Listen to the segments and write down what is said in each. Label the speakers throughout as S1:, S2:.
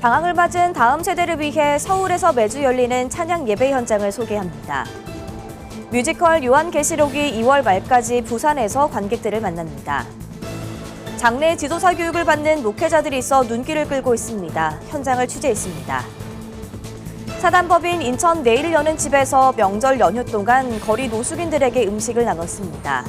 S1: 방학을 맞은 다음 세대를 위해 서울에서 매주 열리는 찬양 예배 현장을 소개합니다. 뮤지컬 요한계시록이 2월 말까지 부산에서 관객들을 만납니다. 장래 지도사 교육을 받는 목회자들이 있어 눈길을 끌고 있습니다. 현장을 취재했습니다. 사단법인 인천 내일 여는 집에서 명절 연휴 동안 거리 노숙인들에게 음식을 나눴습니다.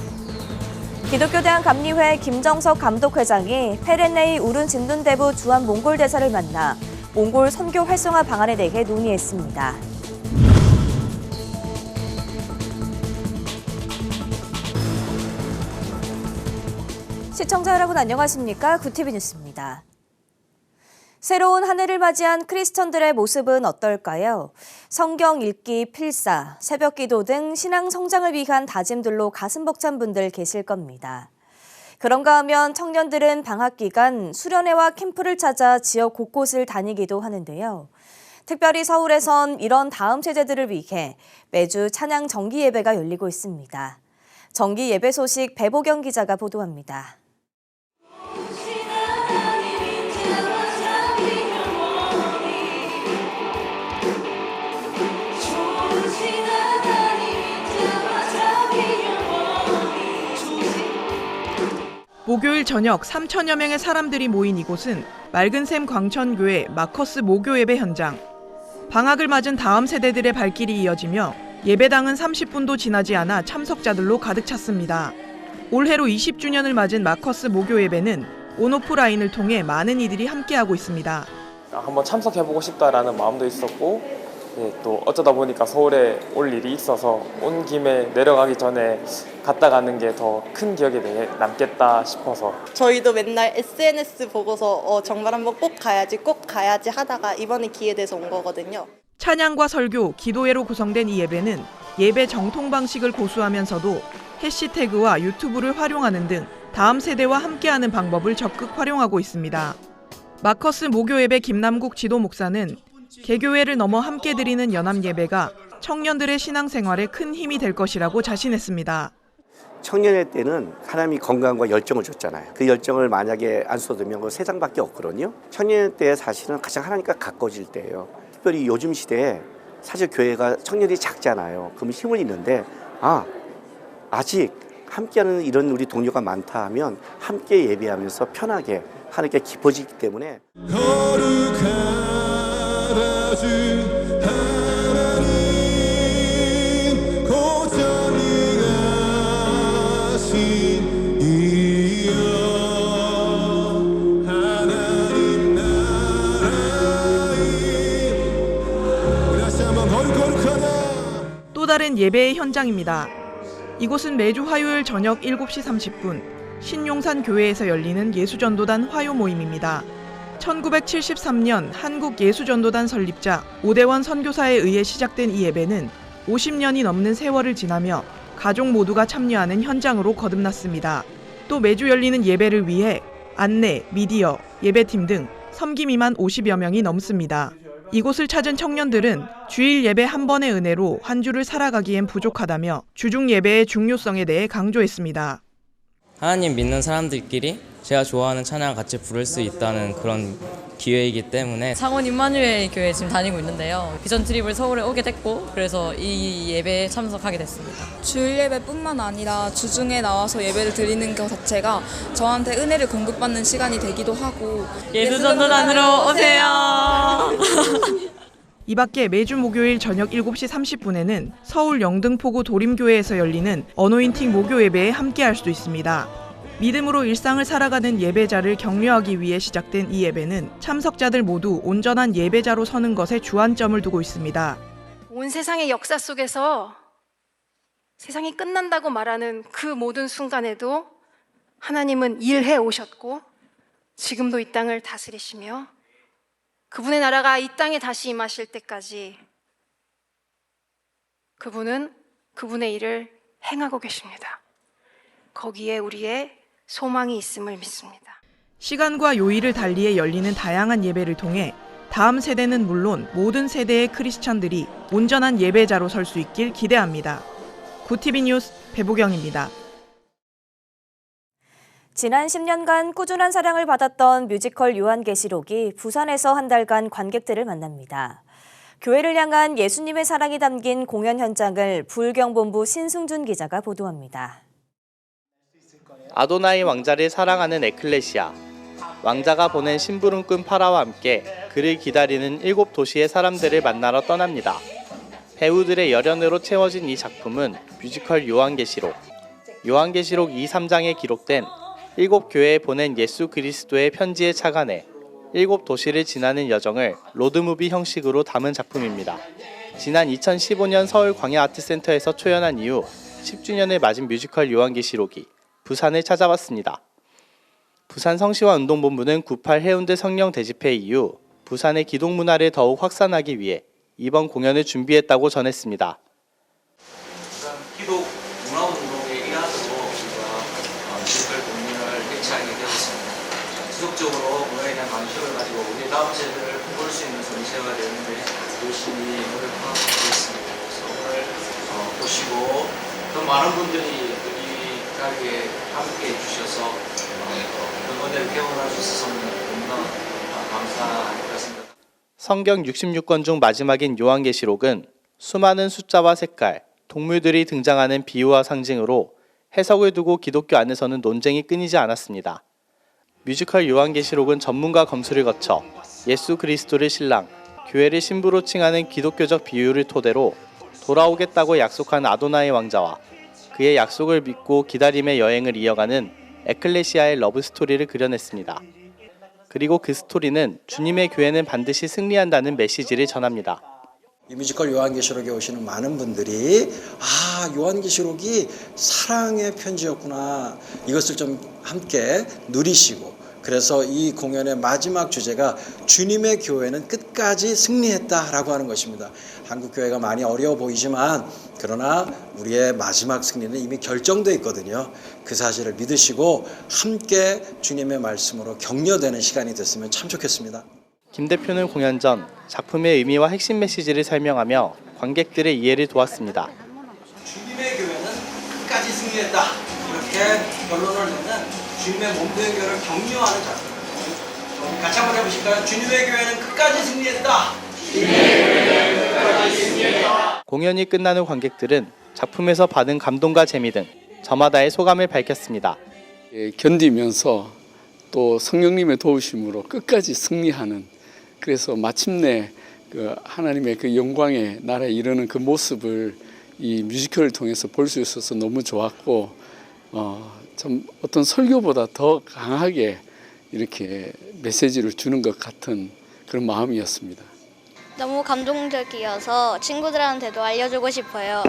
S1: 기독교대학 감리회 김정석 감독회장이 페렌네이 우룬 진둔대부 주한 몽골 대사를 만나 몽골 선교 활성화 방안에 대해 논의했습니다. 시청자 여러분 안녕하십니까? 구티비 뉴스입니다. 새로운 한 해를 맞이한 크리스천들의 모습은 어떨까요? 성경 읽기, 필사, 새벽기도 등 신앙 성장을 위한 다짐들로 가슴 벅찬 분들 계실 겁니다. 그런가 하면 청년들은 방학 기간 수련회와 캠프를 찾아 지역 곳곳을 다니기도 하는데요. 특별히 서울에선 이런 다음 세대들을 위해 매주 찬양 정기 예배가 열리고 있습니다. 정기 예배 소식 배보경 기자가 보도합니다.
S2: 목요일 저녁 3천여 명의 사람들이 모인 이곳은 맑은샘 광천교회 마커스 모교 예배 현장. 방학을 맞은 다음 세대들의 발길이 이어지며 예배당은 30분도 지나지 않아 참석자들로 가득 찼습니다. 올해로 20주년을 맞은 마커스 모교 예배는 온오프라인을 통해 많은 이들이 함께하고 있습니다.
S3: 한번 참석해보고 싶다라는 마음도 있었고 또 어쩌다 보니까 서울에 올 일이 있어서 온 김에 내려가기 전에 갔다 가는 게 더 큰 기억에 남겠다 싶어서
S4: 저희도 맨날 SNS 보고서 정말 한번 꼭 가야지 하다가 이번에 기회 돼서 온 거거든요.
S2: 찬양과 설교, 기도회로 구성된 이 예배는 예배 정통 방식을 고수하면서도 해시태그와 유튜브를 활용하는 등 다음 세대와 함께하는 방법을 적극 활용하고 있습니다. 마커스 모교 예배 김남국 지도 목사는 개교회를 넘어 함께 드리는 연합 예배가 청년들의 신앙생활에 큰 힘이 될 것이라고 자신했습니다.
S5: 청년의 때는 하나님이 건강과 열정을 줬잖아요. 그 열정을 만약에 안 쏟으면 그 세상밖에 없거든요. 청년의 때 사실은 가장 하나님과 가까워질 때예요. 특별히 요즘 시대에 사실 교회가 청년들이 작잖아요. 그럼 힘을 잃는데 아직 함께하는 이런 우리 동료가 많다 하면 함께 예배하면서 편하게 하나님께 깊어지기 때문에
S2: 또 다른 예배의 현장입니다. 이곳은 매주 화요일 저녁 7시 30분 신용산 교회에서 열리는 예수전도단 화요 모임입니다. 1973년 한국예수전도단 설립자 오대원 선교사에 의해 시작된 이 예배는 50년이 넘는 세월을 지나며 가족 모두가 참여하는 현장으로 거듭났습니다. 또 매주 열리는 예배를 위해 안내, 미디어, 예배팀 등 섬김이만 50여 명이 넘습니다. 이곳을 찾은 청년들은 주일 예배 한 번의 은혜로 한 주를 살아가기엔 부족하다며 주중 예배의 중요성에 대해 강조했습니다.
S6: 하나님 믿는 사람들끼리 제가 좋아하는 찬양을 같이 부를 수 있다는 그런 기회이기 때문에
S7: 창원 임마누엘 교회 지금 다니고 있는데요. 비전 트립을 서울에 오게 됐고 그래서 이 예배에 참석하게 됐습니다.
S8: 주일 예배뿐만 아니라 주중에 나와서 예배를 드리는 것 자체가 저한테 은혜를 공급받는 시간이 되기도 하고
S7: 예수전도단으로 오세요.
S2: 이 밖에 매주 목요일 저녁 7시 30분에는 서울 영등포구 도림교회에서 열리는 어노인팅 모교 예배에 함께할 수 있습니다. 믿음으로 일상을 살아가는 예배자를 격려하기 위해 시작된 이 예배는 참석자들 모두 온전한 예배자로 서는 것에 주안점을 두고 있습니다.
S9: 온 세상의 역사 속에서 세상이 끝난다고 말하는 그 모든 순간에도 하나님은 일해 오셨고 지금도 이 땅을 다스리시며 그분의 나라가 이 땅에 다시 임하실 때까지 그분은 그분의 일을 행하고 계십니다. 거기에 우리의 소망이 있음을 믿습니다.
S2: 시간과 요일을 달리해 열리는 다양한 예배를 통해 다음 세대는 물론 모든 세대의 크리스찬들이 온전한 예배자로 설 수 있길 기대합니다. 구티비 뉴스 배보경입니다.
S1: 지난 10년간 꾸준한 사랑을 받았던 뮤지컬 요한계시록이 부산에서 한 달간 관객들을 만납니다. 교회를 향한 예수님의 사랑이 담긴 공연 현장을 불경본부 신승준 기자가 보도합니다.
S10: 아도나이 왕자를 사랑하는 에클레시아, 왕자가 보낸 심부름꾼 파라와 함께 그를 기다리는 7도시의 사람들을 만나러 떠납니다. 배우들의 열연으로 채워진 이 작품은 뮤지컬 요한계시록. 요한계시록 2, 3장에 기록된 7교회에 보낸 예수 그리스도의 편지에 착안해 7도시를 지나는 여정을 로드무비 형식으로 담은 작품입니다. 지난 2015년 서울 광야아트센터에서 초연한 이후 10주년을 맞은 뮤지컬 요한계시록이 부산을 찾아왔습니다. 부산 성시화운동본부는 9.8 해운대 성령 대집회 이후 부산의 기독문화를 더욱 확산하기 위해 이번 공연을 준비했다고 전했습니다.
S11: 기독 문화운동의 일환으로 우리가 뮤지컬 공연을 개최하게 되었습니다. 지속적으로 문화에 대한 관심을 가지고 우리 다음 세대를 볼 수 있는 전시회가 되는데 열심히 노력하고 있습니다. 그래서 오늘 보시고 더 많은 분들이 우리 자리에 함께 해주셔서 응원을 개원할 수 있어서 너무나 감사할 것 같습니다.
S10: 성경 66권 중 마지막인 요한계시록은 수많은 숫자와 색깔, 동물들이 등장하는 비유와 상징으로 해석을 두고 기독교 안에서는 논쟁이 끊이지 않았습니다. 뮤지컬 요한계시록은 전문가 검수를 거쳐 예수 그리스도를 신랑, 교회를 신부로 칭하는 기독교적 비유를 토대로 돌아오겠다고 약속한 아도나이 왕자와 그의 약속을 믿고 기다림의 여행을 이어가는 에클레시아의 러브 스토리를 그려냈습니다. 그리고 그 스토리는 주님의 교회는 반드시 승리한다는 메시지를 전합니다.
S12: 이 뮤지컬 요한계시록에 오시는 많은 분들이 요한계시록이 사랑의 편지였구나, 이것을 좀 함께 누리시고, 그래서 이 공연의 마지막 주제가 주님의 교회는 끝까지 승리했다라고 하는 것입니다. 한국 교회가 많이 어려워 보이지만 그러나 우리의 마지막 승리는 이미 결정되어 있거든요. 그 사실을 믿으시고 함께 주님의 말씀으로 격려되는 시간이 됐으면 참 좋겠습니다.
S10: 김 대표는 공연 전 작품의 의미와 핵심 메시지를 설명하며 관객들의 이해를 도왔습니다.
S12: 주님의 교회는 끝까지 승리했다, 이렇게 결론을 내는 주님의 몸된 교회를 격려하는 작품. 같이 한번 해보실까요? 주님의 교회는 끝까지 승리했다.
S10: 공연이 끝난 후 관객들은 작품에서 받은 감동과 재미 등 저마다의 소감을 밝혔습니다.
S13: 견디면서 또 성령님의 도우심으로 끝까지 승리하는, 그래서 마침내 그 하나님의 그 영광의 나라에 이르는 그 모습을 이 뮤지컬을 통해서 볼 수 있어서 너무 좋았고, 참 어떤 설교보다 더 강하게 이렇게 메시지를 주는 것 같은 그런 마음이었습니다.
S14: 너무 감동적이어서 친구들한테도 알려주고 싶어요.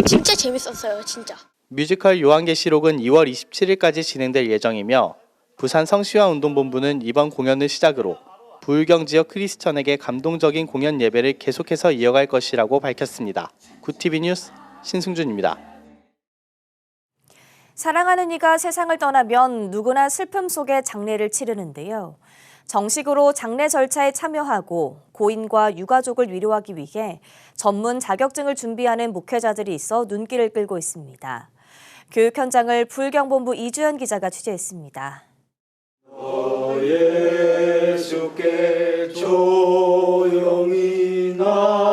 S14: 진짜 재밌었어요, 진짜.
S10: 뮤지컬 요한계시록은 2월 27일까지 진행될 예정이며 부산 성시화운동본부는 이번 공연을 시작으로 부울경 지역 크리스천에게 감동적인 공연 예배를 계속해서 이어갈 것이라고 밝혔습니다. 굿TV 뉴스 신승준입니다.
S1: 사랑하는 이가 세상을 떠나면 누구나 슬픔 속에 장례를 치르는데요. 정식으로 장례 절차에 참여하고 고인과 유가족을 위로하기 위해 전문 자격증을 준비하는 목회자들이 있어 눈길을 끌고 있습니다. 교육 현장을 불경본부 이주연 기자가 취재했습니다.
S15: 예수께 조용히 나가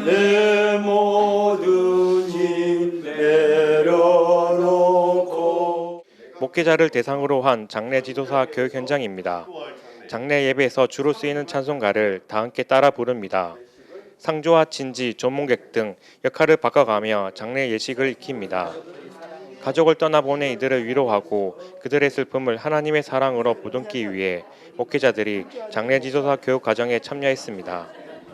S15: 내 모든 힘 내려놓고.
S3: 목회자를 대상으로 한 장례 지도사 교육 현장입니다. 장례 예배에서 주로 쓰이는 찬송가를 다 함께 따라 부릅니다. 상조와 친지, 조문객 등 역할을 바꿔가며 장례 예식을 익힙니다. 가족을 떠나보낸 이들을 위로하고 그들의 슬픔을 하나님의 사랑으로 보듬기 위해 목회자들이 장례 지도사 교육 과정에 참여했습니다.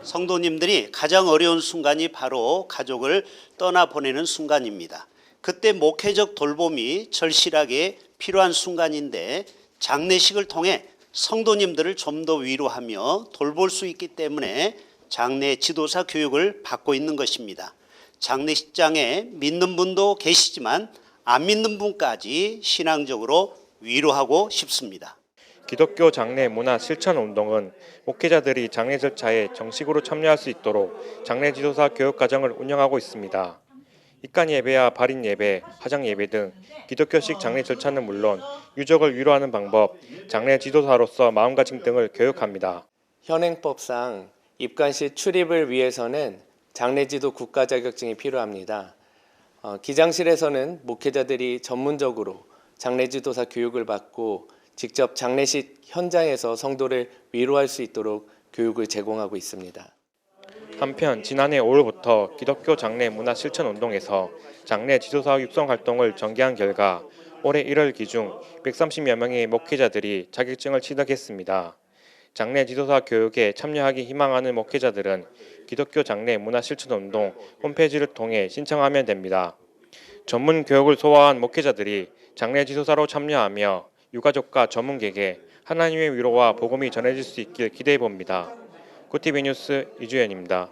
S16: 성도님들이 가장 어려운 순간이 바로 가족을 떠나보내는 순간입니다. 그때 목회적 돌봄이 절실하게 필요한 순간인데 장례식을 통해 성도님들을 좀 더 위로하며 돌볼 수 있기 때문에 장례 지도사 교육을 받고 있는 것입니다. 장례식장에 믿는 분도 계시지만 안 믿는 분까지 신앙적으로 위로하고 싶습니다.
S3: 기독교 장례 문화 실천 운동은 목회자들이 장례 절차에 정식으로 참여할 수 있도록 장례 지도사 교육 과정을 운영하고 있습니다.
S17: 입간 예배와 발인 예배, 화장 예배 등 기독교식 장례 절차는 물론 유족을 위로하는 방법, 장례 지도사로서 마음가짐 등을 교육합니다.
S18: 현행법상 입간 시 출입을 위해서는 장례지도 국가 자격증이 필요합니다. 기장실에서는 목회자들이 전문적으로 장례지도사 교육을 받고 직접 장례식 현장에서 성도를 위로할 수 있도록 교육을 제공하고 있습니다.
S17: 한편 지난해 5월부터 기독교 장례 문화 실천 운동에서 장례 지도사 육성 활동을 전개한 결과 올해 1월 기준 130여 명의 목회자들이 자격증을 취득했습니다. 장례 지도사 교육에 참여하기 희망하는 목회자들은 기독교 장례 문화 실천 운동 홈페이지를 통해 신청하면 됩니다. 전문 교육을 소화한 목회자들이 장례 지도사로 참여하며 유가족과 전문객에 하나님의 위로와 복음이 전해질 수 있길 기대해 봅니다. 구TV 뉴스 이주연입니다.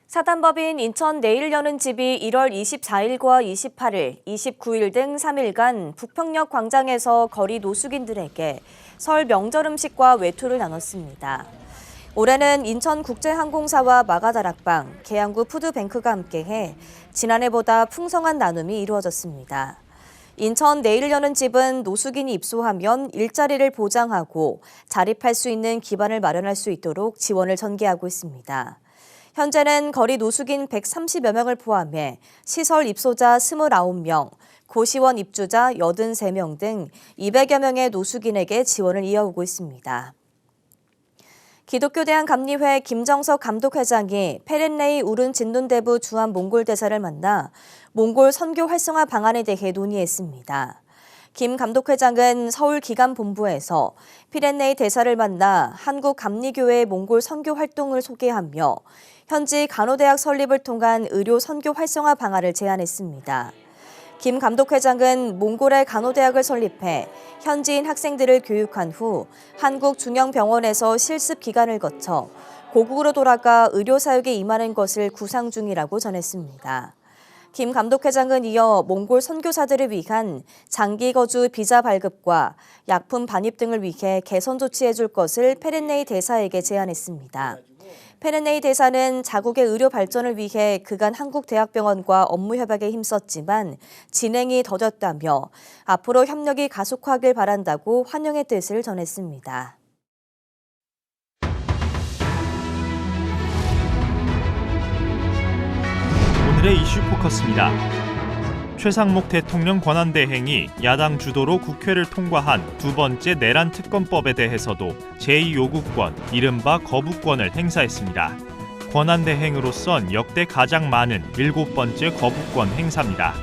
S1: 사단법인 인천 내일 여는 집이 1월 24일과 28일, 29일 등 3일간 북평역 광장에서 거리 노숙인들에게 설 명절 음식과 외투를 나눴습니다. 올해는 인천국제항공사와 마가다락방, 계양구 푸드뱅크가 함께해 지난해보다 풍성한 나눔이 이루어졌습니다. 인천 내일 여는 집은 노숙인이 입소하면 일자리를 보장하고 자립할 수 있는 기반을 마련할 수 있도록 지원을 전개하고 있습니다. 현재는 거리 노숙인 130여 명을 포함해 시설 입소자 29명, 고시원 입주자 83명 등 200여 명의 노숙인에게 지원을 이어오고 있습니다. 기독교대한감리회 김정석 감독회장이 페렌네이 우른 진눈대부 주한 몽골 대사를 만나 몽골 선교 활성화 방안에 대해 논의했습니다. 김 감독회장은 서울기감본부에서 피렌네이 대사를 만나 한국감리교회의 몽골 선교 활동을 소개하며 현지 간호대학 설립을 통한 의료 선교 활성화 방안을 제안했습니다. 김 감독회장은 몽골의 간호대학을 설립해 현지인 학생들을 교육한 후 한국 중형병원에서 실습 기간을 거쳐 고국으로 돌아가 의료 사역에 임하는 것을 구상 중이라고 전했습니다. 김 감독회장은 이어 몽골 선교사들을 위한 장기 거주 비자 발급과 약품 반입 등을 위해 개선 조치해 줄 것을 페렌네이 대사에게 제안했습니다. 페렌네이 대사는 자국의 의료 발전을 위해 그간 한국대학병원과 업무 협약에 힘썼지만 진행이 더뎠다며 앞으로 협력이 가속화하길 바란다고 환영의 뜻을 전했습니다.
S19: 오늘의 이슈 포커스입니다. 최상목 대통령 권한대행이 야당 주도로 국회를 통과한 두 번째 내란 특검법에 대해서도 제2요구권, 이른바 거부권을 행사했습니다. 권한대행으로선 역대 가장 많은 7번째 거부권 행사입니다.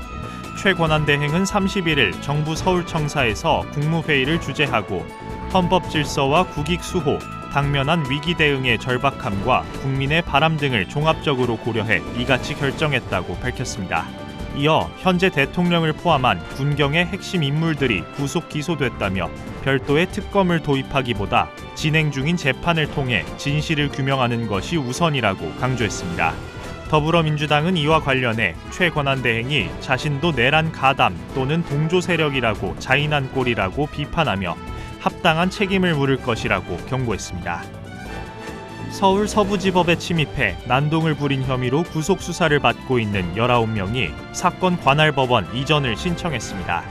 S19: 최 권한대행은 31일 정부 서울청사에서 국무회의를 주재하고 헌법 질서와 국익 수호, 당면한 위기 대응의 절박함과 국민의 바람 등을 종합적으로 고려해 이같이 결정했다고 밝혔습니다. 이어 현재 대통령을 포함한 군경의 핵심 인물들이 구속 기소됐다며 별도의 특검을 도입하기보다 진행 중인 재판을 통해 진실을 규명하는 것이 우선이라고 강조했습니다. 더불어민주당은 이와 관련해 최 권한대행이 자신도 내란 가담 또는 동조 세력이라고 자인한 꼴이라고 비판하며 합당한 책임을 물을 것이라고 경고했습니다. 서울 서부지법에 침입해 난동을 부린 혐의로 구속 수사를 받고 있는 19명이 사건 관할법원 이전을 신청했습니다.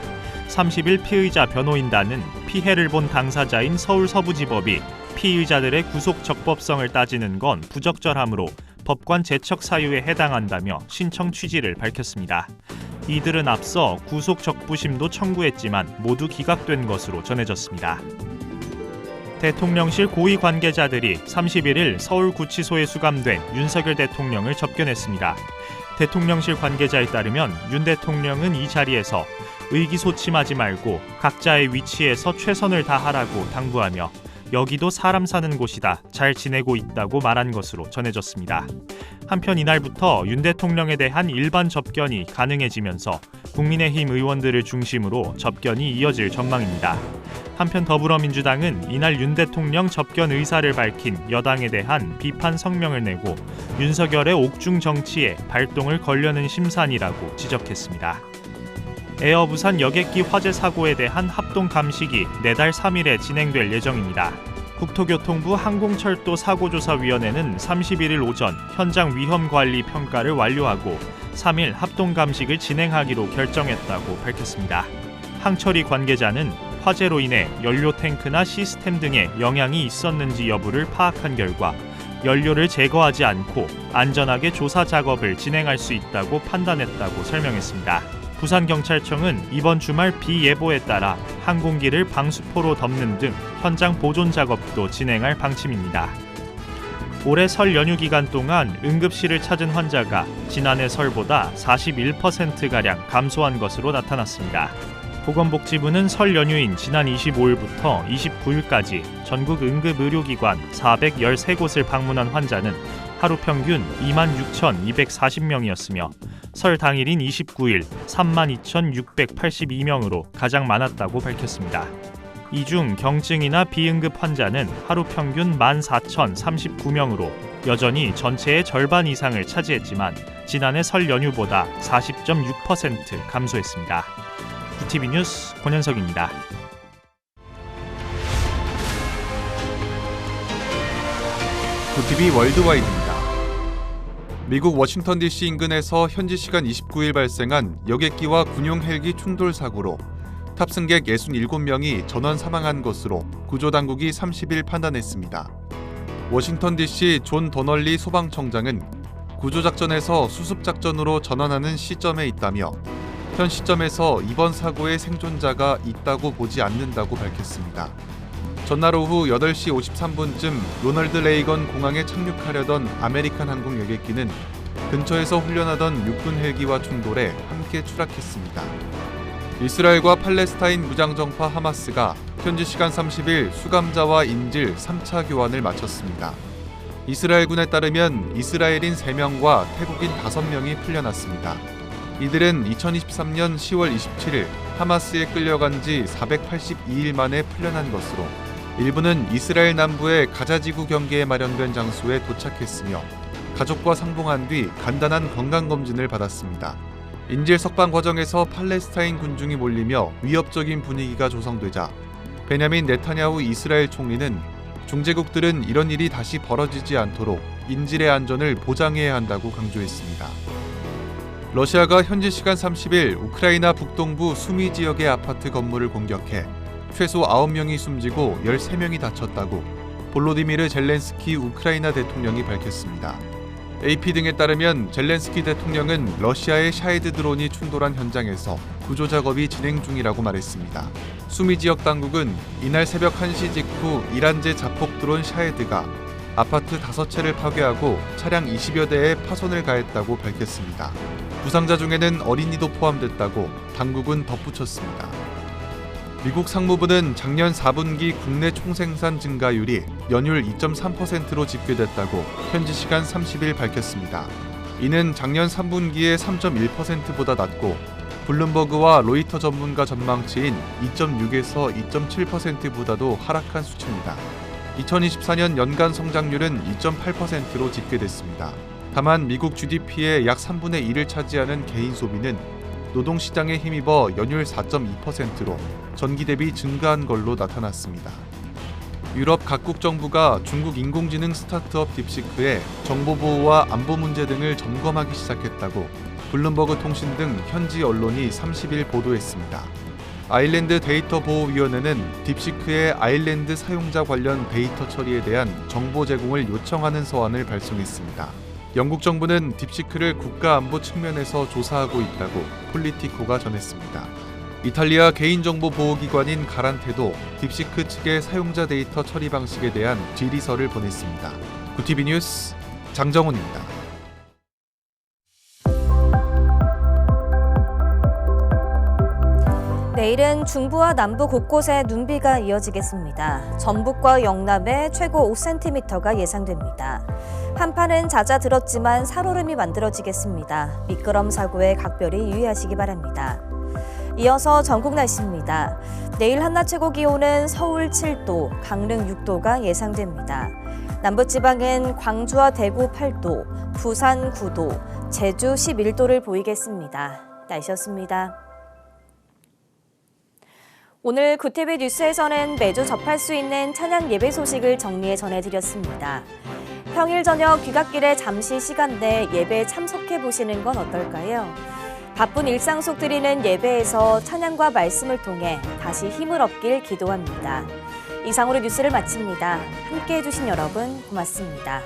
S19: 30일 피의자 변호인단은 피해를 본 당사자인 서울 서부지법이 피의자들의 구속 적법성을 따지는 건 부적절하므로 법관 제척 사유에 해당한다며 신청 취지를 밝혔습니다. 이들은 앞서 구속 적부심도 청구했지만 모두 기각된 것으로 전해졌습니다. 대통령실 고위 관계자들이 31일 서울구치소에 수감된 윤석열 대통령을 접견했습니다. 대통령실 관계자에 따르면 윤 대통령은 이 자리에서 의기소침하지 말고 각자의 위치에서 최선을 다하라고 당부하며 여기도 사람 사는 곳이다, 잘 지내고 있다고 말한 것으로 전해졌습니다. 한편 이날부터 윤 대통령에 대한 일반 접견이 가능해지면서 국민의힘 의원들을 중심으로 접견이 이어질 전망입니다. 한편 더불어민주당은 이날 윤 대통령 접견 의사를 밝힌 여당에 대한 비판 성명을 내고 윤석열의 옥중 정치에 발동을 걸려는 심산이라고 지적했습니다. 에어 부산 여객기 화재 사고에 대한 합동 감식이 내달 3일에 진행될 예정입니다. 국토교통부 항공철도 사고조사위원회는 31일 오전 현장 위험관리 평가를 완료하고 3일 합동감식을 진행하기로 결정했다고 밝혔습니다. 항처리 관계자는 화재로 인해 연료 탱크나 시스템 등에 영향이 있었는지 여부를 파악한 결과 연료를 제거하지 않고 안전하게 조사 작업을 진행할 수 있다고 판단했다고 설명했습니다. 부산경찰청은 이번 주말 비 예보에 따라 항공기를 방수포로 덮는 등 현장 보존 작업도 진행할 방침입니다. 올해 설 연휴 기간 동안 응급실을 찾은 환자가 지난해 설보다 41%가량 감소한 것으로 나타났습니다. 보건복지부는 설 연휴인 지난 25일부터 29일까지 전국 응급의료기관 413곳을 방문한 환자는 하루 평균 26,240명이었으며 설 당일인 29일 32,682명으로 가장 많았다고 밝혔습니다. 이 중 경증이나 비응급 환자는 하루 평균 14,039명으로 여전히 전체의 절반 이상을 차지했지만 지난해 설 연휴보다 40.6% 감소했습니다. ETV 뉴스 권현석입니다.
S20: ETV 월드와이드입니다. 미국 워싱턴 DC 인근에서 현지 시간 29일 발생한 여객기와 군용 헬기 충돌 사고로 탑승객 67명이 전원 사망한 것으로 구조당국이 30일 판단했습니다. 워싱턴 DC 존 더널리 소방청장은 구조작전에서 수습작전으로 전환하는 시점에 있다며 현 시점에서 이번 사고의 생존자가 있다고 보지 않는다고 밝혔습니다. 전날 오후 8시 53분쯤 로널드 레이건 공항에 착륙하려던 아메리칸 항공 여객기는 근처에서 훈련하던 육군 헬기와 충돌해 함께 추락했습니다. 이스라엘과 팔레스타인 무장정파 하마스가 현지 시간 30일 수감자와 인질 3차 교환을 마쳤습니다. 이스라엘군에 따르면 이스라엘인 3명과 태국인 5명이 풀려났습니다. 이들은 2023년 10월 27일 하마스에 끌려간 지 482일 만에 풀려난 것으로 일부는 이스라엘 남부의 가자지구 경계에 마련된 장소에 도착했으며 가족과 상봉한 뒤 간단한 건강검진을 받았습니다. 인질 석방 과정에서 팔레스타인 군중이 몰리며 위협적인 분위기가 조성되자 베냐민 네타냐후 이스라엘 총리는 중재국들은 이런 일이 다시 벌어지지 않도록 인질의 안전을 보장해야 한다고 강조했습니다. 러시아가 현지 시간 30일 우크라이나 북동부 수미 지역의 아파트 건물을 공격해 최소 9명이 숨지고 13명이 다쳤다고 볼로디미르 젤렌스키 우크라이나 대통령이 밝혔습니다. AP 등에 따르면 젤렌스키 대통령은 러시아의 샤헤드 드론이 충돌한 현장에서 구조 작업이 진행 중이라고 말했습니다. 수미 지역 당국은 이날 새벽 1시 직후 이란제 자폭 드론 샤헤드가 아파트 5채를 파괴하고 차량 20여 대에 파손을 가했다고 밝혔습니다. 부상자 중에는 어린이도 포함됐다고 당국은 덧붙였습니다. 미국 상무부는 작년 4분기 국내 총생산 증가율이 연율 2.3%로 집계됐다고 현지 시간 30일 밝혔습니다. 이는 작년 3분기의 3.1%보다 낮고 블룸버그와 로이터 전문가 전망치인 2.6에서 2.7%보다도 하락한 수치입니다. 2024년 연간 성장률은 2.8%로 집계됐습니다. 다만 미국 GDP의 약 3분의 1을 차지하는 개인 소비는 노동시장에 힘입어 연율 4.2%로 전기 대비 증가한 걸로 나타났습니다. 유럽 각국 정부가 중국 인공지능 스타트업 딥시크의 정보보호와 안보 문제 등을 점검하기 시작했다고 블룸버그 통신 등 현지 언론이 30일 보도했습니다. 아일랜드 데이터보호위원회는 딥시크의 아일랜드 사용자 관련 데이터 처리에 대한 정보 제공을 요청하는 서한을 발송했습니다. 영국 정부는 딥시크를 국가안보 측면에서 조사하고 있다고 폴리티코가 전했습니다. 이탈리아 개인정보보호기관인 가란테도 딥시크 측의 사용자 데이터 처리 방식에 대한 질의서를 보냈습니다. 구티비 뉴스 장정훈입니다.
S1: 내일은 중부와 남부 곳곳에 눈비가 이어지겠습니다. 전북과 영남에 최고 5cm가 예상됩니다. 한파는 잦아들었지만 살얼음이 만들어지겠습니다. 미끄럼 사고에 각별히 유의하시기 바랍니다. 이어서 전국 날씨입니다. 내일 한낮 최고 기온은 서울 7도, 강릉 6도가 예상됩니다. 남부지방은 광주와 대구 8도, 부산 9도, 제주 11도를 보이겠습니다. 날씨였습니다. 오늘 구TV 뉴스에서는 매주 접할 수 있는 찬양 예배 소식을 정리해 전해드렸습니다. 평일 저녁 귀갓길에 잠시 시간 내 예배에 참석해 보시는 건 어떨까요? 바쁜 일상 속 드리는 예배에서 찬양과 말씀을 통해 다시 힘을 얻길 기도합니다. 이상으로 뉴스를 마칩니다. 함께해 주신 여러분 고맙습니다.